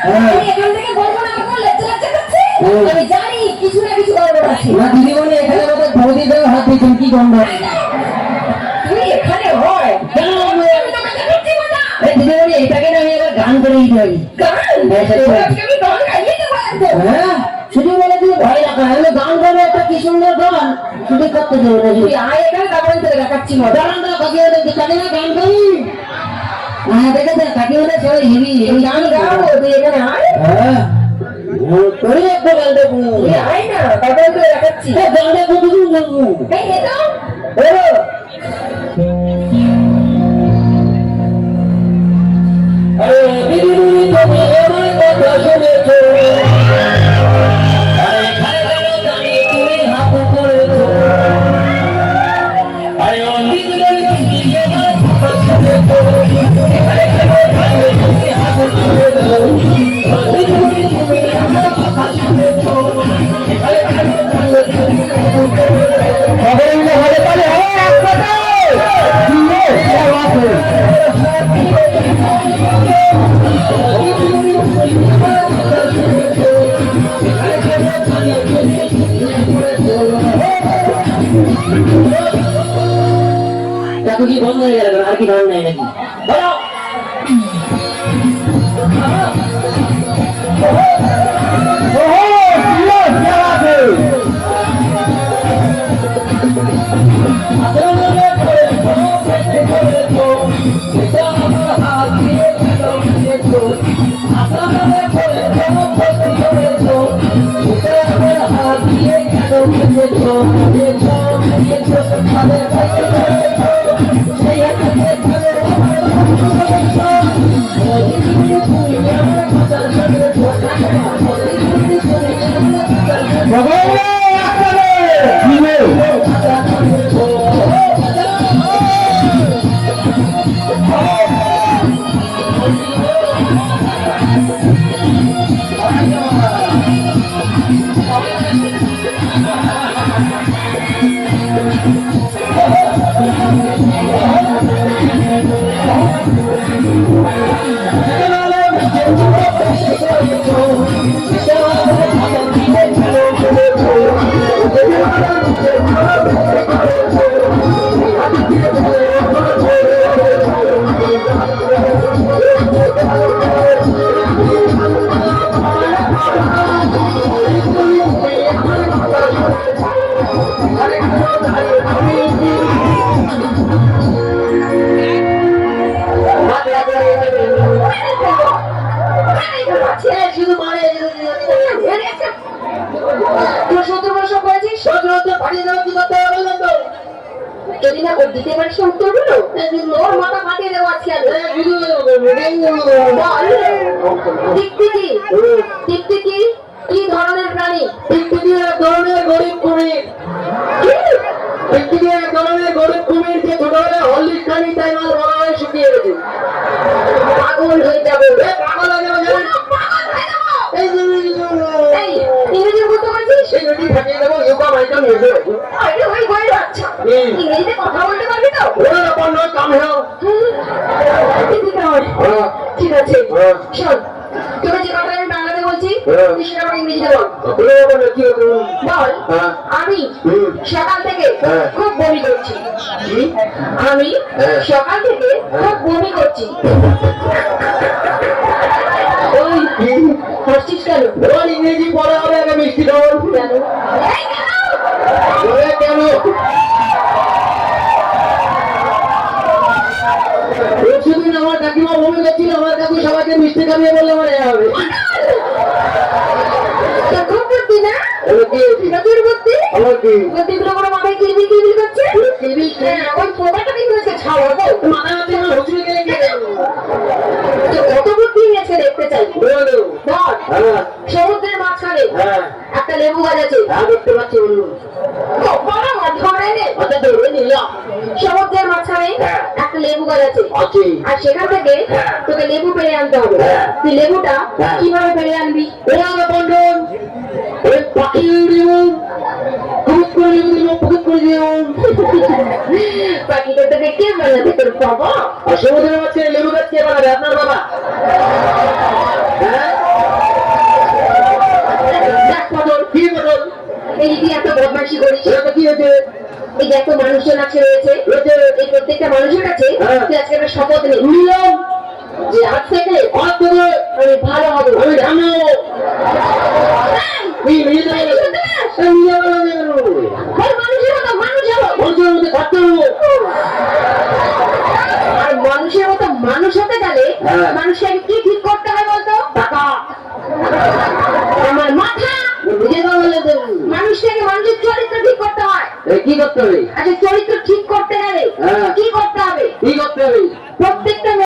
এখান থেকে বলবো না আমার লজ্জা লজ্জা করছে আমি জানি কিছু না কিছু গড়বড় আছে না দিদিমণি এখানে আমাদের বৌদি দেওয়া হাত দিয়েছেন কি গন্ধ তুই এখানে হয় আমি তোকে দেখছি না দিদিমণি এটাকে না আমি এবার গান করে দিতে পারি গান আমি গান গাইয়ে দেবো একদম হ্যাঁ শুধু বলে তুমি ভয় রাখো আমি গান করবো একটা কি সুন্দর গান শুধু করতে দেবো না তুই আয় এখানে তারপরে তোকে দেখাচ্ছি মজা দাঁড়ান দাঁড়া কাকিমাদের কাকিমা গান করি হ্যাঁ দেখেছেন কাকিমাদের সবাই হেভি গান গাবো তুই এখানে আয় হ্যাঁ করি একটা গান দেখবো তুই আয় না তারপরে তোকে দেখাচ্ছি গান দেখবো কিছু দেখবো এই এতো আরে দিদিমণি তুমি আমার কথা শুনেছো আরে এখানে কেন জানি তুমি হাত করেছো আরে ও দিদিমণি তুমি আমার কথা শুনেছো আরে কেন জানি তুমি হাত করেছো দিদিমণি তুমি আমার কথা শুনেছো আরে কেন জানি হলে পারে এক কথা কি বন্ধ হয়ে গেল আর কি গান নাই নাকি বলো যদি না ওর দিতে পারিস উত্তরগুলো ওর মাথা ফাটিয়ে দেবো আজকে টিকটিকি টিকটিকি কি ধরনের প্রাণী টিকটিকি এক ধরনের গরিব কুমির টিকটিকি এক ধরনের গরিব কুমির যে ছোটবেলায় হরলিক্স খানি তাই মাল বড় হয়ে শুকিয়ে গেছে পাগল হয়ে যাবে পাগল হয়ে যাবে এই ইংরেজি বলতে পারছিস সেই নদী ফাটিয়ে দেবো ইউকা মাইকাল হয়েছে আরে ওই বই আচ্ছা ইংরেজিতে কথা বলতে পারবি তো ওরা ব্যাপার নয় কাম হেও ঠিক আছে শোন তোকে যে কথা আমি বাংলাতে বলছি তুই সেটা আমার ইংরেজিতে বল বল আমি সকাল থেকে খুব বমি করছি আমি সকাল থেকে খুব বমি করছি ওই হাসছিস কেন ওর ইংরেজি পড়া হবে আগে মিষ্টি খাওয়ার কেন কেন সেদিন আমার কাকিমা বমি করছিল আমার কাকু সবাইকে মিষ্টি খাইয়ে বললে আমার হবে খুব বুদ্ধি না নজর বুদ্ধি আমার কি বুদ্ধিগুলো করে মাথায় কিলবিল কিলবিল করছে ওই পোকাটা কি করেছে ছাড়াবো মাথা মাথা আমার হুজুরে গেলে কি কত বুদ্ধি নিয়েছে দেখতে চাই বলো ধর সমুদ্রের মাঝখানে একটা লেবু গাছ আছে দেখতে পাচ্ছি বলুন সমুদ্রের মাঝখানে একটা লেবু গাছ আছে আর সেখান থেকে তোকে লেবু পেরে আনতে হবে তুই লেবুটা কিভাবে পেরে আনবি পাখি পাখিটা তোকে কে বানাবে তোর বাবা সমুদ্রের মাঝখানে লেবু গাছ কে বানাবে আপনার বাবা হ্যাঁ মানুষজন আছে রয়েছে, এই প্রত্যেকটা মানুষের কাছে তুই আজকে একটা শপথ নে যে আজ থেকে আমি ভালো হবো, আমি জানো মানুষের মতো মানুষ হবো, আর মানুষের মতো মানুষ হতে গেলে মানুষকে আগে কি ঠিক করতে হয় বলতো? টাকা, আমার মাথা, মানুষকে আগে মানুষের চরিত্র ঠিক করতে হয়। কি করতে হবে? আচ্ছা চরিত্র